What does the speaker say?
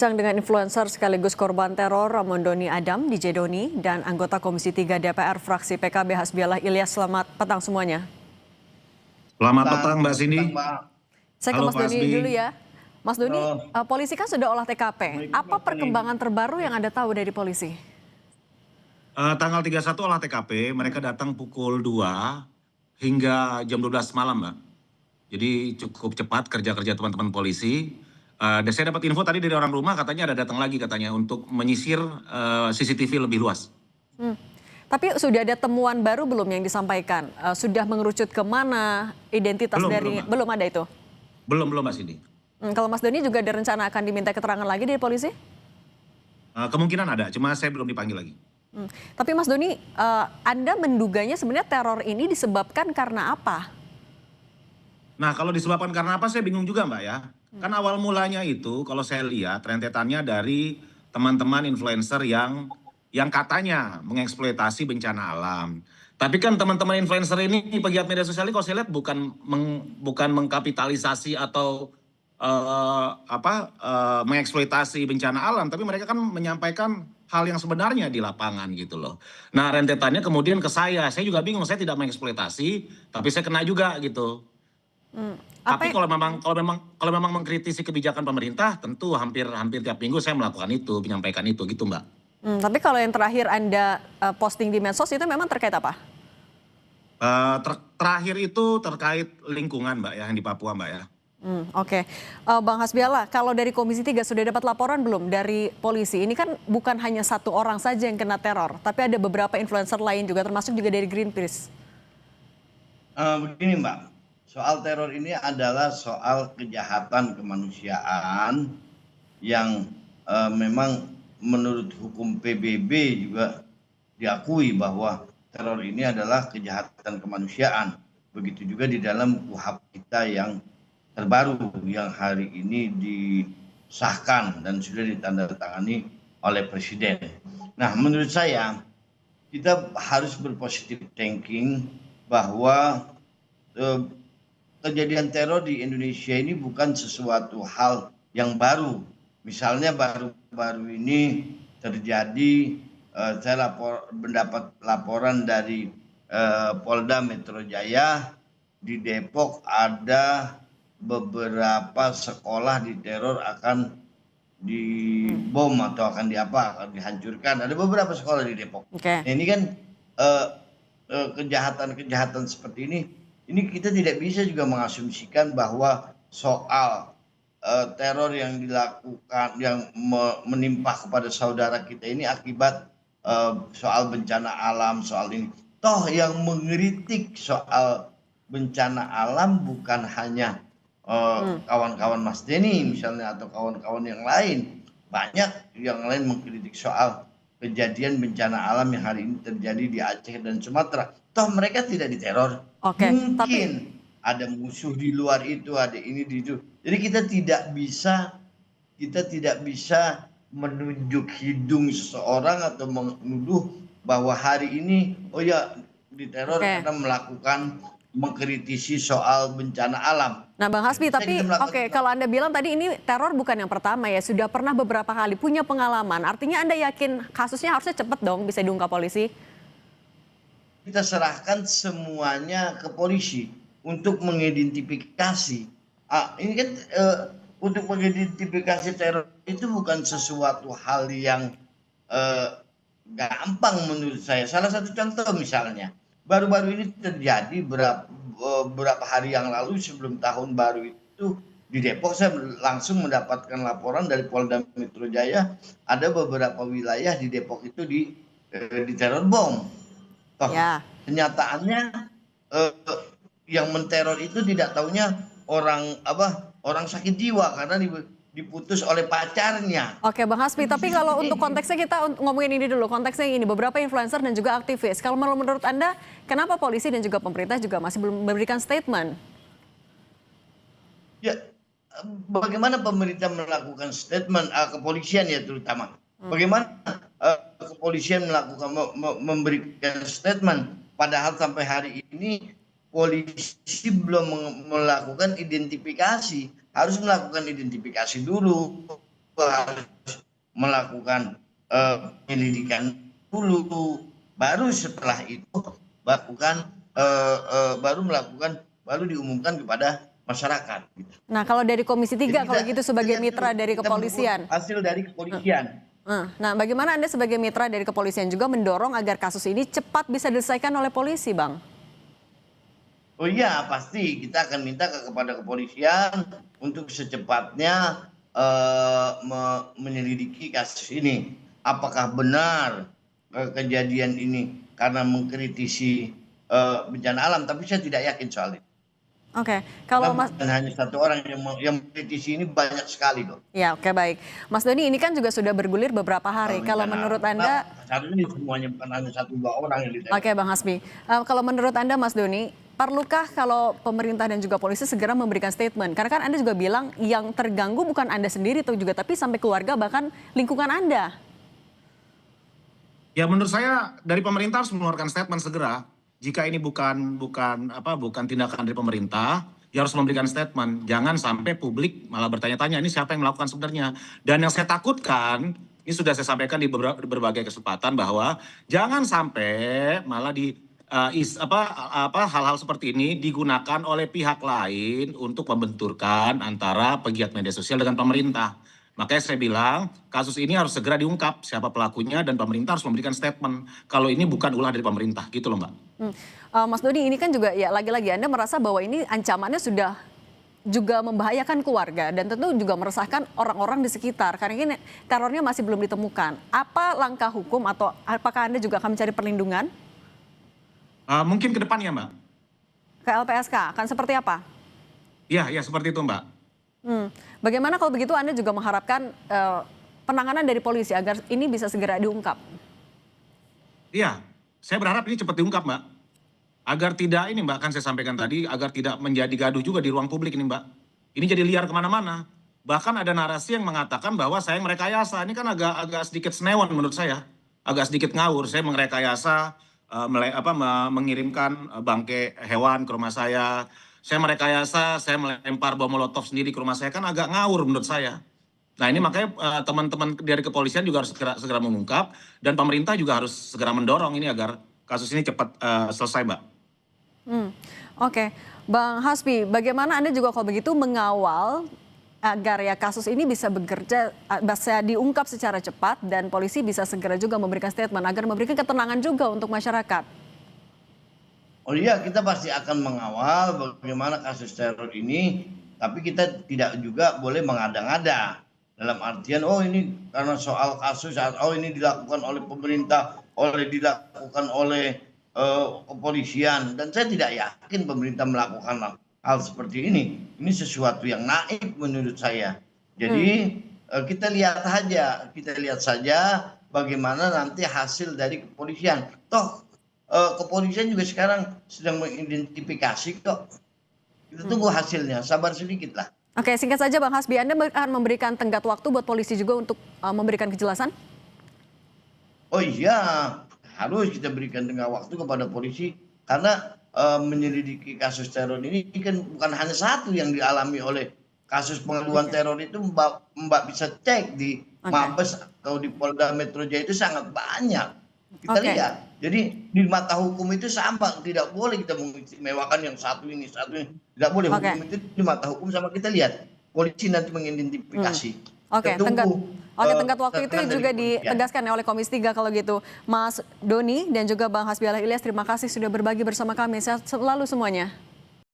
Bincang dengan influencer sekaligus korban teror Ramondoni Adam di Jedoni dan anggota Komisi 3 DPR fraksi PKB Hasbiallah Ilyas. Selamat petang semuanya. Selamat petang Mbak Cindy. Saya ke Halo Mas Pak Doni Hasbi. dulu ya. Mas Doni, Halo. polisi kan sudah olah TKP. Apa perkembangan terbaru yang Anda tahu dari polisi? Tanggal 31 olah TKP, mereka datang pukul 2 hingga jam 12 malam Mbak. Jadi cukup cepat kerja-kerja teman-teman polisi. Dan saya dapat info tadi dari orang rumah katanya ada datang lagi katanya untuk menyisir CCTV lebih luas. Tapi sudah ada temuan baru belum yang disampaikan? Sudah mengerucut kemana identitas belum ada itu? Belum Mbak Cindy. Kalau Mas Doni juga ada rencana akan diminta keterangan lagi dari polisi? Kemungkinan ada, cuma saya belum dipanggil lagi. Tapi Mas Doni, Anda menduganya sebenarnya teror ini disebabkan karena apa? Nah kalau disebabkan karena apa saya bingung juga Mbak ya. Kan awal mulanya itu kalau saya lihat rentetannya dari teman-teman influencer yang katanya mengeksploitasi bencana alam. Tapi kan teman-teman influencer ini pegiat media sosial ini kalau saya lihat bukan mengkapitalisasi atau mengeksploitasi bencana alam, tapi mereka kan menyampaikan hal yang sebenarnya di lapangan gitu loh. Nah rentetannya kemudian ke saya juga bingung, saya tidak mengeksploitasi, tapi saya kena juga gitu. Tapi kalau memang mengkritisi kebijakan pemerintah, tentu hampir tiap minggu saya melakukan itu, menyampaikan itu gitu Mbak. Tapi kalau yang terakhir Anda posting di medsos itu memang terkait apa? Terakhir itu terkait lingkungan Mbak ya, yang di Papua Mbak ya. Oke. Bang Hasbiallah, kalau dari Komisi 3 sudah dapat laporan belum dari polisi? Ini kan bukan hanya satu orang saja yang kena teror, tapi ada beberapa influencer lain juga, termasuk juga dari Greenpeace. Begini Mbak, soal teror ini adalah soal kejahatan kemanusiaan yang memang menurut hukum PBB juga diakui bahwa teror ini adalah kejahatan kemanusiaan. Begitu juga di dalam KUHP kita yang terbaru yang hari ini disahkan dan sudah ditandatangani oleh Presiden. Nah, menurut saya kita harus berpositif thinking bahwa kejadian teror di Indonesia ini bukan sesuatu hal yang baru. Misalnya baru-baru ini terjadi, saya mendapat laporan dari Polda Metro Jaya di Depok ada beberapa sekolah diteror akan dibom atau akan dihancurkan. Ada beberapa sekolah di Depok. Okay. Nah, ini kan kejahatan seperti ini kita tidak bisa juga mengasumsikan bahwa soal teror yang dilakukan yang menimpa kepada saudara kita ini akibat soal bencana alam, soal ini. Toh yang mengkritik soal bencana alam bukan hanya kawan-kawan Mas Denny misalnya atau kawan-kawan yang lain. Banyak yang lain mengkritik soal kejadian bencana alam yang hari ini terjadi di Aceh dan Sumatera. Toh mereka tidak diteror. Mungkin ada musuh di luar itu, ada ini di itu. Jadi kita tidak bisa menunjuk hidung seseorang atau menuduh bahwa hari ini oh ya diteror karena mengkritisi soal bencana alam. Nah Bang Hasbi, tapi kalau Anda bilang tadi ini teror bukan yang pertama ya, sudah pernah beberapa kali, punya pengalaman. Artinya Anda yakin kasusnya harusnya cepat dong bisa diungkap polisi? Kita serahkan semuanya ke polisi untuk mengidentifikasi. Ini kan untuk mengidentifikasi teror itu bukan sesuatu hal yang gampang menurut saya. Salah satu contoh misalnya, baru-baru ini terjadi beberapa hari yang lalu sebelum tahun baru itu di Depok, saya langsung mendapatkan laporan dari Polda Metro Jaya ada beberapa wilayah di Depok itu diteror bom. Toh kenyataannya yang menteror itu tidak taunya orang sakit jiwa karena diputus oleh pacarnya. Oke Bang Hasbi, tapi kalau untuk konteksnya kita ngomongin ini dulu, konteksnya ini beberapa influencer dan juga aktivis. Kalau menurut Anda, kenapa polisi dan juga pemerintah juga masih belum memberikan statement? Ya, bagaimana pemerintah melakukan statement, kepolisian ya terutama. Bagaimana kepolisian memberikan statement, padahal sampai hari ini polisi belum melakukan identifikasi. Harus melakukan identifikasi dulu harus melakukan penyelidikan dulu, baru setelah itu baru diumumkan kepada masyarakat. Gitu. Nah, kalau dari Komisi 3 kalau gitu sebagai kita mitra dari kita kepolisian. menunggu hasil dari kepolisian. Nah, bagaimana Anda sebagai mitra dari kepolisian juga mendorong agar kasus ini cepat bisa diselesaikan oleh polisi, Bang? Oh iya, pasti kita akan minta kepada kepolisian untuk secepatnya menyelidiki kasus ini. Apakah benar kejadian ini karena mengkritisi bencana alam? Tapi saya tidak yakin soal itu. Oke, kalau Mas Dan hanya satu orang yang mengkritisi ini banyak sekali loh. ya, oke baik. Mas Doni, ini kan juga sudah bergulir beberapa hari. Kalau menurut Anda, saat ini semuanya bukan hanya satu dua orang yang ditembak. oke Bang Hasbi, kalau menurut Anda Mas Doni, perlukah kalau pemerintah dan juga polisi segera memberikan statement? Karena kan Anda juga bilang yang terganggu bukan Anda sendiri juga, tapi sampai keluarga bahkan lingkungan Anda. Ya menurut saya dari pemerintah harus mengeluarkan statement segera. Jika ini bukan tindakan dari pemerintah, ya harus memberikan statement. Jangan sampai publik malah bertanya-tanya ini siapa yang melakukan sebenarnya. Dan yang saya takutkan, ini sudah saya sampaikan di berbagai kesempatan bahwa jangan sampai malah hal-hal seperti ini digunakan oleh pihak lain untuk membenturkan antara pegiat media sosial dengan pemerintah. Makanya saya bilang kasus ini harus segera diungkap siapa pelakunya dan pemerintah harus memberikan statement. Kalau ini bukan ulah dari pemerintah, gitu loh Mbak. Mas Doni, ini kan juga ya lagi-lagi Anda merasa bahwa ini ancamannya sudah juga membahayakan keluarga dan tentu juga meresahkan orang-orang di sekitar karena ini terornya masih belum ditemukan. Apa langkah hukum atau apakah Anda juga akan mencari perlindungan? Mungkin ke depan ya Mbak. Ke LPSK akan seperti apa? Iya, seperti itu Mbak. Bagaimana kalau begitu Anda juga mengharapkan penanganan dari polisi agar ini bisa segera diungkap? Iya, saya berharap ini cepat diungkap Mbak. Agar tidak ini Mbak, kan saya sampaikan tadi, agar tidak menjadi gaduh juga di ruang publik ini Mbak. Ini jadi liar kemana-mana. Bahkan ada narasi yang mengatakan bahwa saya merekayasa. Ini kan agak sedikit senewan menurut saya. Agak sedikit ngawur, saya merekayasa, mengirimkan bangkai hewan ke rumah saya. Saya merekayasa, saya melempar bom molotov sendiri ke rumah saya, kan agak ngawur menurut saya. Nah ini makanya teman-teman dari kepolisian juga harus segera mengungkap dan pemerintah juga harus segera mendorong ini agar kasus ini cepat selesai Mbak. Oke. Bang Hasbi, bagaimana Anda juga kalau begitu mengawal agar ya kasus ini bisa diungkap secara cepat dan polisi bisa segera juga memberikan statement agar memberikan ketenangan juga untuk masyarakat? Oh iya, kita pasti akan mengawal bagaimana kasus teror ini, tapi kita tidak juga boleh mengada-ngada. Dalam artian, oh ini karena soal kasus, oh ini dilakukan oleh pemerintah, dilakukan oleh kepolisian. Dan saya tidak yakin pemerintah melakukan hal seperti ini. Ini sesuatu yang naif menurut saya. Jadi kita lihat saja bagaimana nanti hasil dari kepolisian. Toh kepolisian juga sekarang sedang mengidentifikasi kok. Kita tunggu hasilnya, sabar sedikit lah. Oke, singkat saja Bang Hasbi, Anda akan memberikan tenggat waktu buat polisi juga untuk memberikan kejelasan? Oh iya, harus kita berikan tenggat waktu kepada polisi karena menyelidiki kasus teror ini kan bukan hanya satu yang dialami oleh kasus pengaduan teror itu Mbak bisa cek di Mabes atau di Polda Metro Jaya itu sangat banyak. Kita lihat. Jadi di mata hukum itu sama, tidak boleh kita mengistimewakan yang satu ini. Tidak boleh, hukum itu di mata hukum sama kita lihat. Polisi nanti mengidentifikasi. Tenggat waktu itu juga ditegaskan oleh Komisi 3 kalau gitu. Mas Doni dan juga Bang Hasbi Ilyas, terima kasih sudah berbagi bersama kami. Sehat selalu semuanya.